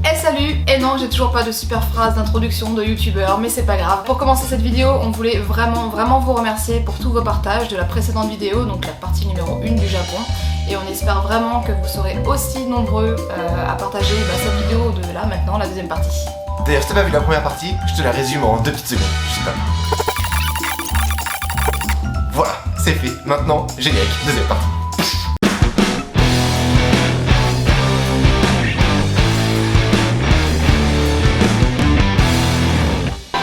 Et salut! Et non, j'ai toujours pas de super phrase d'introduction de youtubeur, mais c'est pas grave. Pour commencer cette vidéo, on voulait vraiment vous remercier pour tous vos partages de la précédente vidéo, donc la partie numéro 1 du Japon. Et on espère vraiment que vous serez aussi nombreux à partager cette vidéo de là maintenant, la deuxième partie. D'ailleurs, si t'as pas vu la première partie, je te la résume en 2 petites secondes. Je sais pas. Voilà, c'est fait. Maintenant, générique, deuxième partie.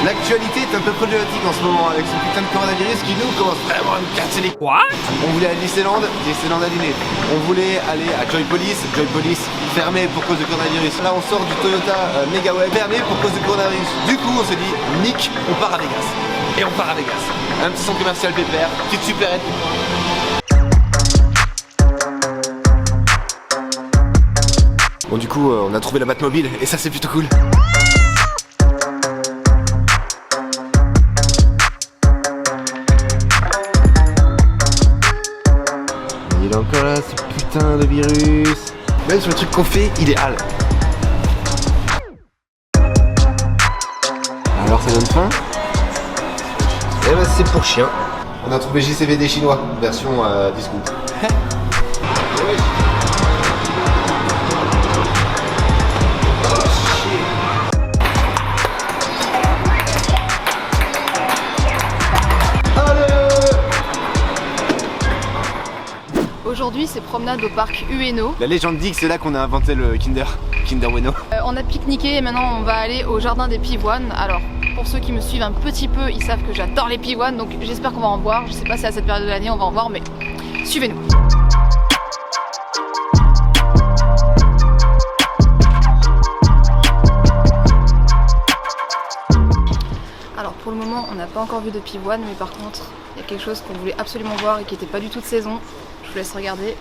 L'actualité est un peu problématique en ce moment avec ce putain de coronavirus qui nous commence vraiment à nous casser les... What? On voulait aller à Disneyland annulé. On voulait aller à Joy Police fermé pour cause de coronavirus. Là on sort du Toyota Megaway fermé pour cause de coronavirus. Du coup on se dit, nick, on part à Vegas. Et on part à Vegas. Un petit centre commercial pépère, petite supérette. Bon du coup on a trouvé la Batmobile et ça c'est plutôt cool. Il est encore là ce putain de virus. Même sur le truc qu'on fait, idéal. Alors ça donne faim? Eh ben c'est pour chien. On a trouvé JCVD chinois, version discount. Aujourd'hui, c'est promenade au parc Ueno. La légende dit que c'est là qu'on a inventé le Kinder Bueno. On a pique-niqué et maintenant on va aller au jardin des pivoines. Alors, pour ceux qui me suivent un petit peu, ils savent que j'adore les pivoines, donc j'espère qu'on va en voir. Je sais pas si à cette période de l'année on va en voir, mais suivez-nous. Alors pour le moment, on n'a pas encore vu de pivoine, mais par contre, il y a quelque chose qu'on voulait absolument voir et qui n'était pas du tout de saison. Je vous laisse regarder.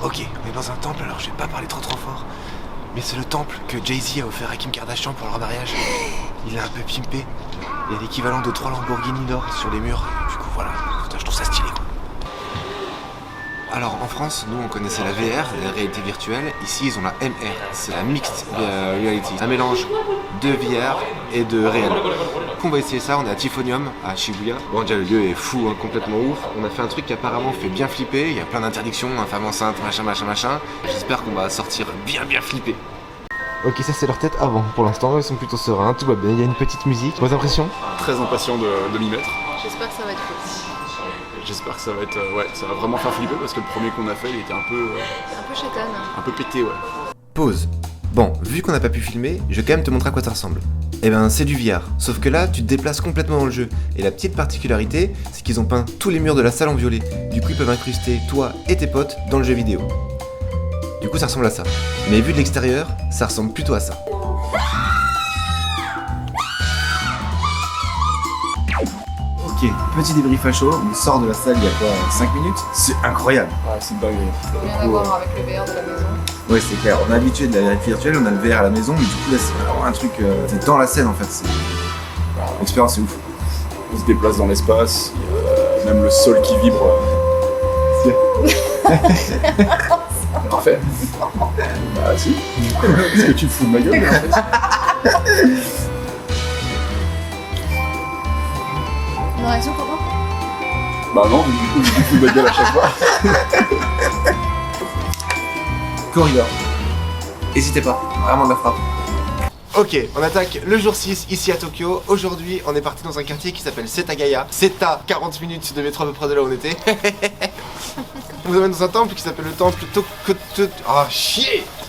Ok, on est dans un temple, alors je vais pas parler trop fort. Mais c'est le temple que Jay-Z a offert à Kim Kardashian pour leur mariage. Il est un peu pimpé. Il y a l'équivalent de 3 Lamborghini d'or sur les murs. Du coup voilà, je trouve ça stylé quoi. Alors en France, nous on connaissait la VR, la réalité virtuelle. Ici ils ont la MR, c'est la Mixed Reality. Un mélange de VR et de réel. On va essayer ça, on est à Typhonium, à Shibuya. Bon déjà le lieu est fou, hein, complètement ouf. On a fait un truc qui apparemment fait bien flipper. Il y a plein d'interdictions, femme enceinte, machin. J'espère qu'on va sortir bien flippé. Ok, ça c'est leur tête avant. Pour l'instant ils sont plutôt sereins, tout va bien. Il y a une petite musique. Vos impressions? Très impatient de m'y mettre. J'espère que ça va être cool. J'espère que ça va être, ouais, ça va vraiment faire flipper parce que le premier qu'on a fait il était un peu chétane. Un peu pété, ouais. Pause. Bon, vu qu'on n'a pas pu filmer, je vais quand même te montrer à quoi ça ressemble. Eh ben c'est du VR, sauf que là tu te déplaces complètement dans le jeu. Et la petite particularité, c'est qu'ils ont peint tous les murs de la salle en violet. Du coup ils peuvent incruster toi et tes potes dans le jeu vidéo. Du coup ça ressemble à ça. Mais vu de l'extérieur, ça ressemble plutôt à ça. Ok, petit débrief à chaud, on sort de la salle il y a quoi, 5 minutes? C'est incroyable. Ouais, c'est une dinguerie. Rien à voir avec le VR de la maison. Ouais c'est clair, on est habitué de la réalité virtuelle, on a le VR à la maison, mais du coup là c'est vraiment un truc, c'est dans la scène en fait, l'expérience c'est ouf. On se déplace dans l'espace, il y a même le sol qui vibre. Parfait. Bah si. Est-ce que tu te fous de ma gueule là, en fait? Une réaction pour toi? Bah non, du coup je me fous de ma gueule à chaque fois. Corridor. N'hésitez pas, vraiment de la frappe. Ok, on attaque le jour 6 ici à Tokyo. Aujourd'hui, on est parti dans un quartier qui s'appelle Setagaya. C'est à 40 minutes de métro à peu près de là où on était. On vous amène dans un temple qui s'appelle le temple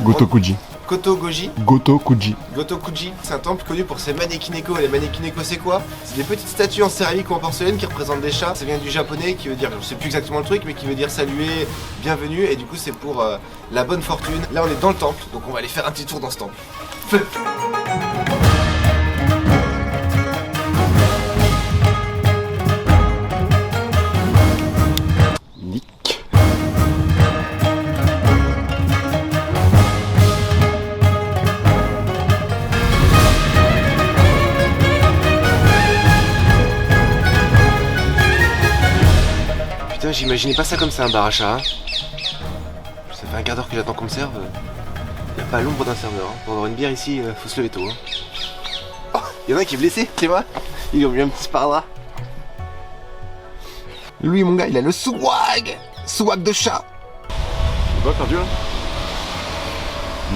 Gotokuji. Kotogoji. Gotokuji. Gotokuji, c'est un temple connu pour ses manekineko. Les manekineko, c'est quoi? C'est des petites statues en céramique ou en porcelaine qui représentent des chats. Ça vient du japonais qui veut dire, je sais plus exactement le truc, mais qui veut dire saluer, bienvenue, et du coup c'est pour la bonne fortune. Là on est dans le temple, donc on va aller faire un petit tour dans ce temple. Putain, j'imaginais pas ça comme ça, un bar à chat. Hein. Ça fait un quart d'heure que j'attends qu'on me serve. Y a pas l'ombre d'un serveur. Hein. Pour avoir une bière ici, faut se lever tôt. Hein. Oh, y en a un qui est blessé, tu vois. Il a mis un petit sparadrap. Lui, mon gars, il a le swag. Swag de chat. On est pas perdu là?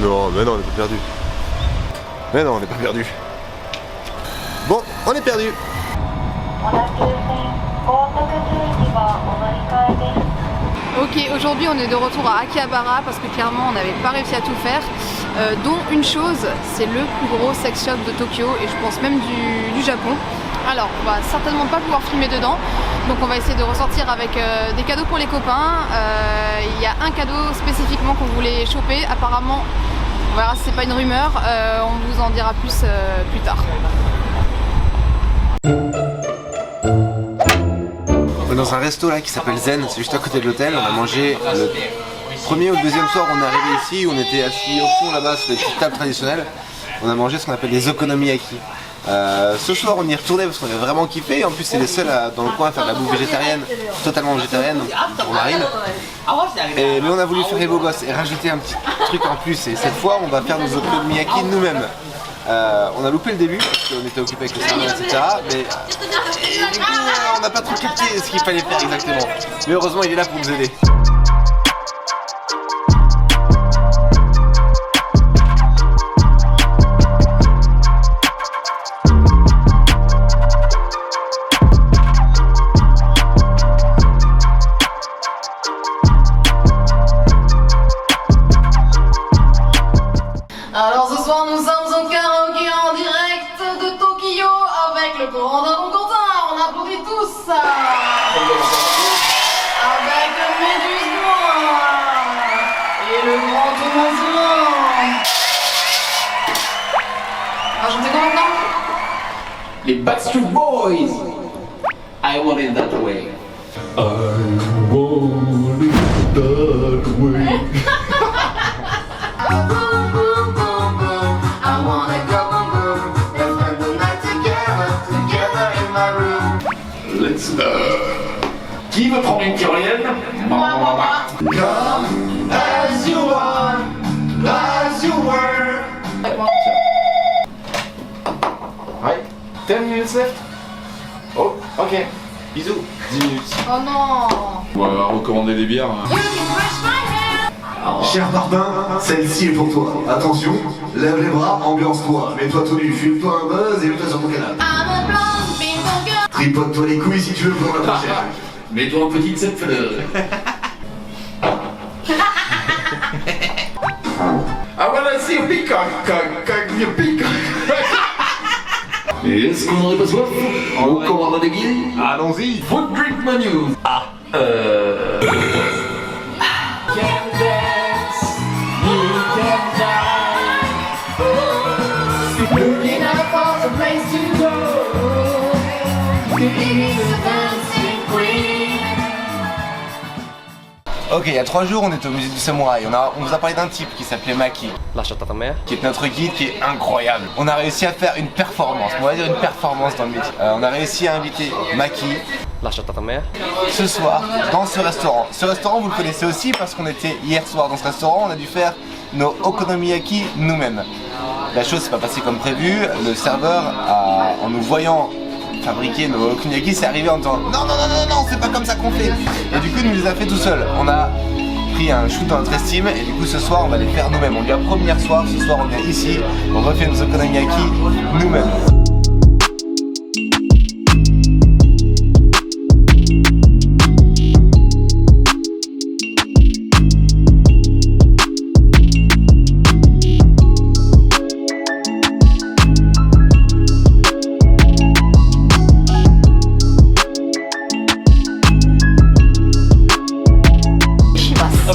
Non, mais non, on est pas perdu. Mais non, on est pas perdu. Bon, on est perdu. Ok, aujourd'hui on est de retour à Akihabara parce que clairement on n'avait pas réussi à tout faire, dont une chose, c'est le plus gros sex shop de Tokyo et je pense même du Japon. Alors on va certainement pas pouvoir filmer dedans, donc on va essayer de ressortir avec des cadeaux pour les copains. Il y a un cadeau spécifiquement qu'on voulait choper, apparemment, on verra si c'est pas une rumeur, on vous en dira plus plus tard. On est dans un resto là qui s'appelle Zen, c'est juste à côté de l'hôtel. On a mangé le premier ou le deuxième soir, on est arrivé ici, on était assis au fond là-bas sur les petites tables traditionnelles. On a mangé ce qu'on appelle des okonomiyaki. Ce soir on y retournait parce qu'on avait vraiment kiffé, et en plus c'est les seuls dans le coin à faire de la bouffe végétarienne, totalement végétarienne, donc on marine. Mais on a voulu faire les beaux gosses et rajouter un petit truc en plus, et cette fois on va faire nos okonomiyaki nous-mêmes. On a loupé le début parce qu'on était occupé avec le serveur, etc. Mais du coup, on n'a pas trop capté ce qu'il fallait faire exactement. Mais heureusement, il est là pour nous aider. Alors ce soir nous sommes au karaoké en direct de Tokyo avec le courant d'un bon Quentin, on applaudit tous ça. Avec Méduse Noire et le grand Thomas Blanc. Rajoutez quoi maintenant? Les Backstreet Boys. I want it that way. I want it that way. Let's Qui veut prendre une tyrolienne? Moi. Come as you are, as you were. Ouais. 10 minutes left. Oh, ok. Bisous. 10 minutes. Oh non. On va recommander des bières. Cher Martin, celle-ci est pour toi. Attention, lève les bras, ambiance-toi. Mets-toi tout nu, fume-toi un buzz et mets-toi sur ton canapé. Tripote-toi les couilles si tu veux pour la prochaine. Mets-toi une petite cette fleur. I wanna see a peacock, peacock. Est-ce qu'on aurait pas soif? On commande des guilles? Allons-y. Food drink menu. Ok, il y a 3 jours, on était au musée du samouraï. On vous a parlé d'un type qui s'appelait Maki, qui est notre guide, qui est incroyable. On a réussi à faire une performance, on va dire une performance dans le métier. On a réussi à inviter Maki ce soir dans ce restaurant. Ce restaurant, vous le connaissez aussi parce qu'on était hier soir dans ce restaurant. On a dû faire nos okonomiyaki nous-mêmes. La chose s'est pas passée comme prévu. Le serveur, en nous voyant fabriquer nos okonomiyaki, c'est arrivé en disant non, c'est pas comme ça qu'on fait. Et du coup, il nous les a fait tout seul. On a pris un shoot dans notre estime et du coup, ce soir, on va les faire nous-mêmes. On lui a promis hier soir, ce soir, on vient ici, on refait nos okonomiyaki nous-mêmes.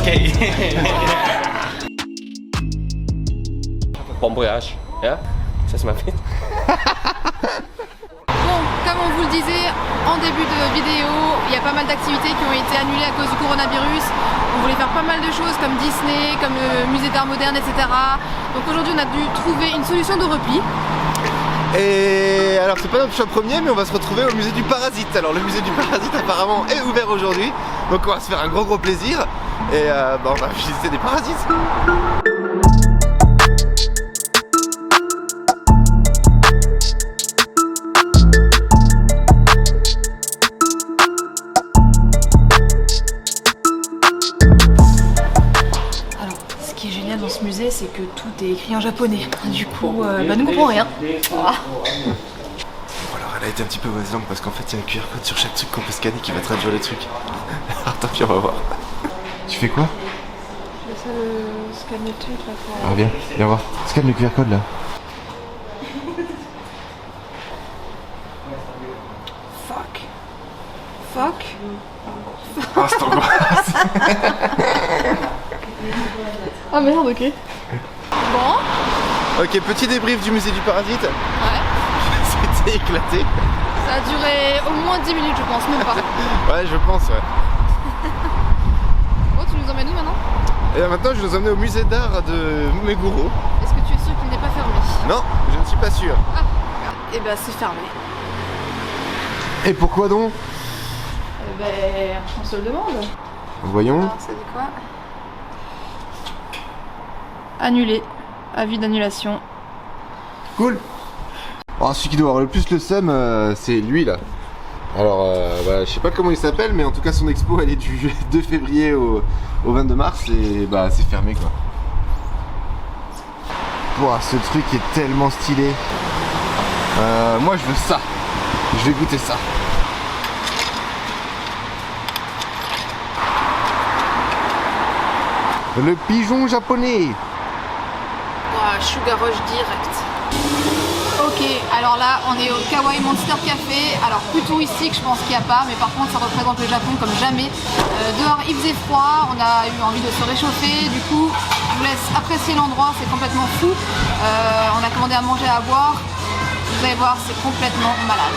Okay. Bon voyage. Yeah? Ça c'est ma fille. Bon, comme on vous le disait en début de vidéo, il y a pas mal d'activités qui ont été annulées à cause du coronavirus. On voulait faire pas mal de choses comme Disney, comme le musée d'art moderne, etc. Donc aujourd'hui on a dû trouver une solution de repli. Et alors c'est pas notre choix premier, mais on va se retrouver au musée du Parasite. Alors le musée du Parasite apparemment est ouvert aujourd'hui, donc on va se faire un gros plaisir. Et on va visiter des parasites. Dans ce musée, c'est que tout est écrit en japonais. Du coup, nous ne comprenons rien. Voilà. Bon, alors elle a été un petit peu mauvaise langue parce qu'en fait il y a un QR code sur chaque truc qu'on peut scanner qui va traduire les trucs. Alors tant pis, on va voir. Tu fais quoi? Je vais essayer de scanner le truc là pour... Ah viens voir. Scanne le QR code là. Fuck. Ah c'est angoisse. Ah merde, ok. Bon. Ok, petit débrief du musée du Parasite. Ouais. C'était éclaté. Ça a duré au moins 10 minutes, je pense, même pas. Ouais, je pense, ouais. Bon, tu nous emmènes où maintenant? Et là, maintenant, je vais nous emmener au musée d'art de Meguro. Est-ce que tu es sûr qu'il n'est pas fermé? Non, je ne suis pas sûr. Ah, et bah c'est fermé. Et pourquoi donc? On se le demande. Voyons. Alors, ça dit quoi? Annulé. Avis d'annulation. Cool. Alors, celui qui doit avoir le plus le seum, c'est lui là. Alors, voilà, je sais pas comment il s'appelle, mais en tout cas son expo elle est du 2 février au 22 mars et bah c'est fermé quoi. Ouah, ce truc est tellement stylé. Moi je veux ça. Je vais goûter ça. Le pigeon japonais. Ouah, Sugar Rush direct. Ok, alors là on est au Kawaii Monster Café. Alors plus touristique je pense qu'il n'y a pas, mais par contre ça représente le Japon comme jamais. Dehors il faisait froid, on a eu envie de se réchauffer, du coup je vous laisse apprécier l'endroit, c'est complètement fou. On a commandé à manger et à boire, vous allez voir c'est complètement malade.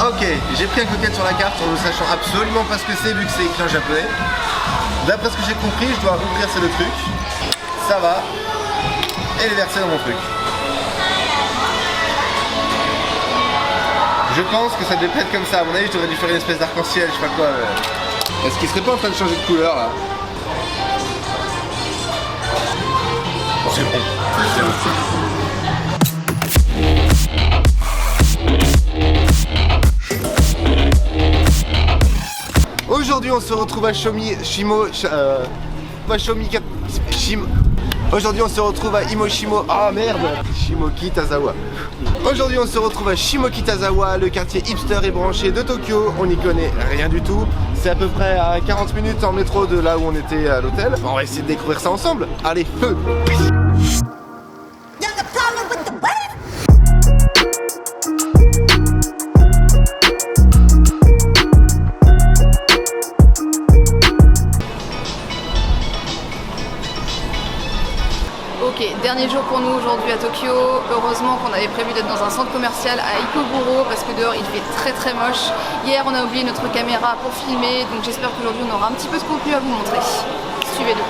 Ok, j'ai pris un coquette sur la carte en ne sachant absolument pas ce que c'est vu que c'est écrit en japonais. D'après ce que j'ai compris, je dois rouvrir c'est le truc. Ça va. Et les verser dans mon truc. Je pense que ça devait pas être comme ça. À mon avis, je devrais dû faire une espèce d'arc-en-ciel, je sais pas quoi. Est-ce qu'il serait pas en train de changer de couleur là? C'est bon. C'est bon. Aujourd'hui on se retrouve à Aujourd'hui on se retrouve à Imoshimo. Ah merde, Shimokitazawa. Aujourd'hui on se retrouve à Shimokitazawa, le quartier hipster et branché de Tokyo. On n'y connaît rien du tout. C'est à peu près à 40 minutes en métro de là où on était à l'hôtel. On va essayer de découvrir ça ensemble. Allez, feu! Ok, dernier jour pour nous aujourd'hui à Tokyo. Heureusement qu'on avait prévu d'être dans un centre commercial à Ikeburo parce que dehors il fait très moche. Hier on a oublié notre caméra pour filmer, donc j'espère qu'aujourd'hui on aura un petit peu de contenu à vous montrer. Suivez-nous.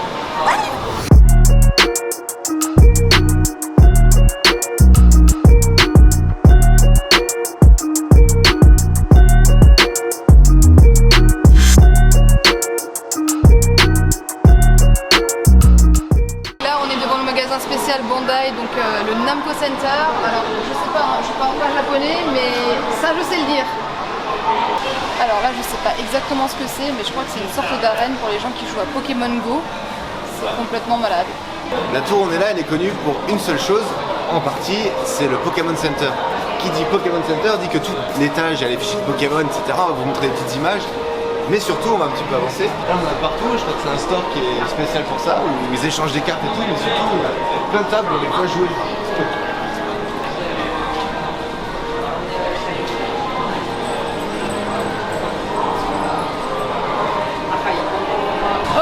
Spécial Bandai, donc le Namco Center. Alors je sais pas, je parle pas japonais, mais ça je sais le dire. Alors là je sais pas exactement ce que c'est, mais je crois que c'est une sorte d'arène pour les gens qui jouent à Pokémon Go. C'est complètement malade. La tour où on est là, elle est connue pour une seule chose, en partie, c'est le Pokémon Center. qui dit Pokémon Center dit que tout l'étage, il y a les fichiers de Pokémon, etc. On va vous montrer des petites images. Mais surtout, on va un petit peu avancer. Là, on en a partout. Je crois que c'est un store qui est spécial pour ça, où ils échangent des cartes et tout. Mais surtout, plein de tables où on les voit jouer.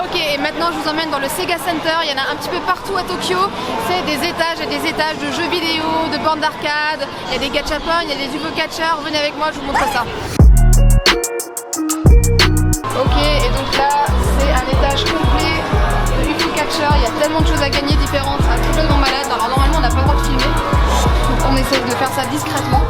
Ok, et maintenant je vous emmène dans le Sega Center. Il y en a un petit peu partout à Tokyo. C'est des étages et des étages de jeux vidéo, de bornes d'arcade. Il y a des gachapon, il y a des UFO catchers. Venez avec moi, je vous montre ça. Ok, et donc là, c'est un étage complet de UFO catcher. Il y a tellement de choses à gagner différentes. C'est complètement malade. Alors normalement, on n'a pas le droit de filmer. Donc on essaie de faire ça discrètement.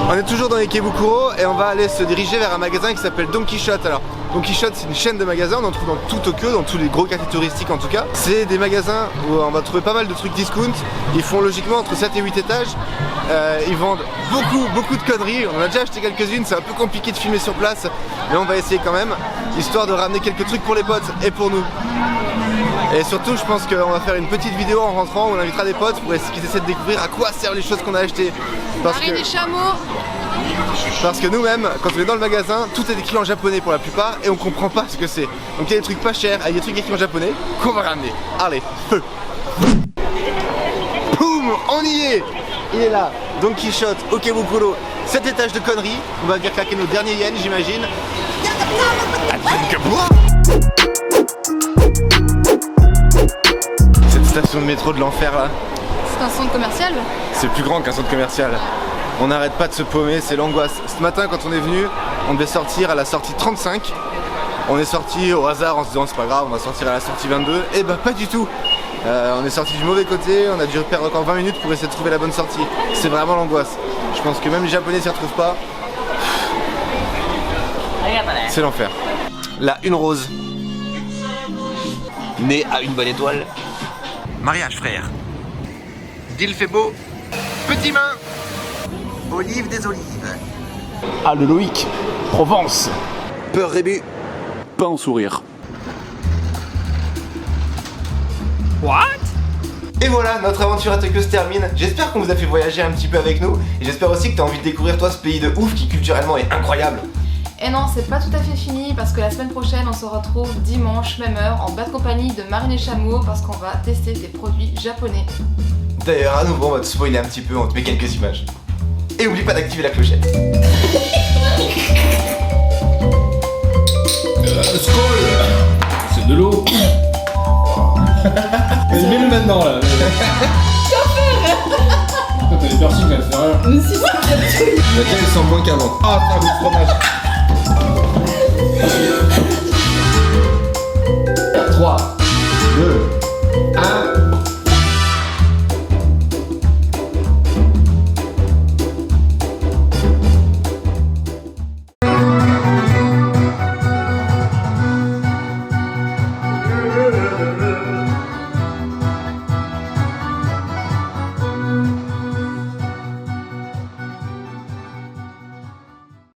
On est toujours dans Ikebukuro et on va aller se diriger vers un magasin qui s'appelle Don Quichotte. Alors, Don Quichotte, c'est une chaîne de magasins, on en trouve dans tout Tokyo, dans tous les gros quartiers touristiques en tout cas. C'est des magasins où on va trouver pas mal de trucs discount. Ils font logiquement entre 7 et 8 étages. Ils vendent beaucoup de conneries. On a déjà acheté quelques-unes, c'est un peu compliqué de filmer sur place, mais on va essayer quand même, histoire de ramener quelques trucs pour les potes et pour nous. Et surtout, je pense qu'on va faire une petite vidéo en rentrant où on invitera des potes pour qu'ils essaient de découvrir à quoi servent les choses qu'on a achetées. Marine et chameaux. Parce que nous-mêmes, quand on est dans le magasin, tout est écrit en japonais pour la plupart et on comprend pas ce que c'est. Donc il y a des trucs pas chers, il y a des trucs écrits en japonais qu'on va ramener. Allez, feu. Boum, on y est. Il est là, Don Quichotte, Ikebukuro, 7 étages de conneries. On va venir claquer nos derniers yens, j'imagine. Cette station de métro de l'enfer là. C'est un centre commercial? C'est plus grand qu'un centre commercial. On n'arrête pas de se paumer, c'est l'angoisse. Ce matin quand on est venu, on devait sortir à la sortie 35. On est sorti au hasard en se disant c'est pas grave, on va sortir à la sortie 22. Et bah pas du tout. On est sorti du mauvais côté, on a dû perdre encore 20 minutes pour essayer de trouver la bonne sortie. C'est vraiment l'angoisse. Je pense que même les Japonais s'y retrouvent pas. C'est l'enfer. Là, une rose. Née à une bonne étoile. Mariage frère. Deal fait beau. Petit main. Olive des olives. Ah, le Loïc, Provence. Peur rébut. Pas en sourire. What? Et voilà, notre aventure à Tokyo se termine. J'espère qu'on vous a fait voyager un petit peu avec nous. Et j'espère aussi que tu as envie de découvrir toi ce pays de ouf qui culturellement est incroyable. Et non, c'est pas tout à fait fini parce que la semaine prochaine, on se retrouve dimanche, même heure, en bas de compagnie de Marine et Chameau parce qu'on va tester des produits japonais. D'ailleurs, à nouveau, on va te spoiler un petit peu, on te met quelques images. Et oublie pas d'activer la clochette. Skol. C'est de l'eau. Vas-y, mets-le maintenant là. T'as des piercings à le faire. La tienne, elle sent moins qu'avant. Ah, t'as le fromage.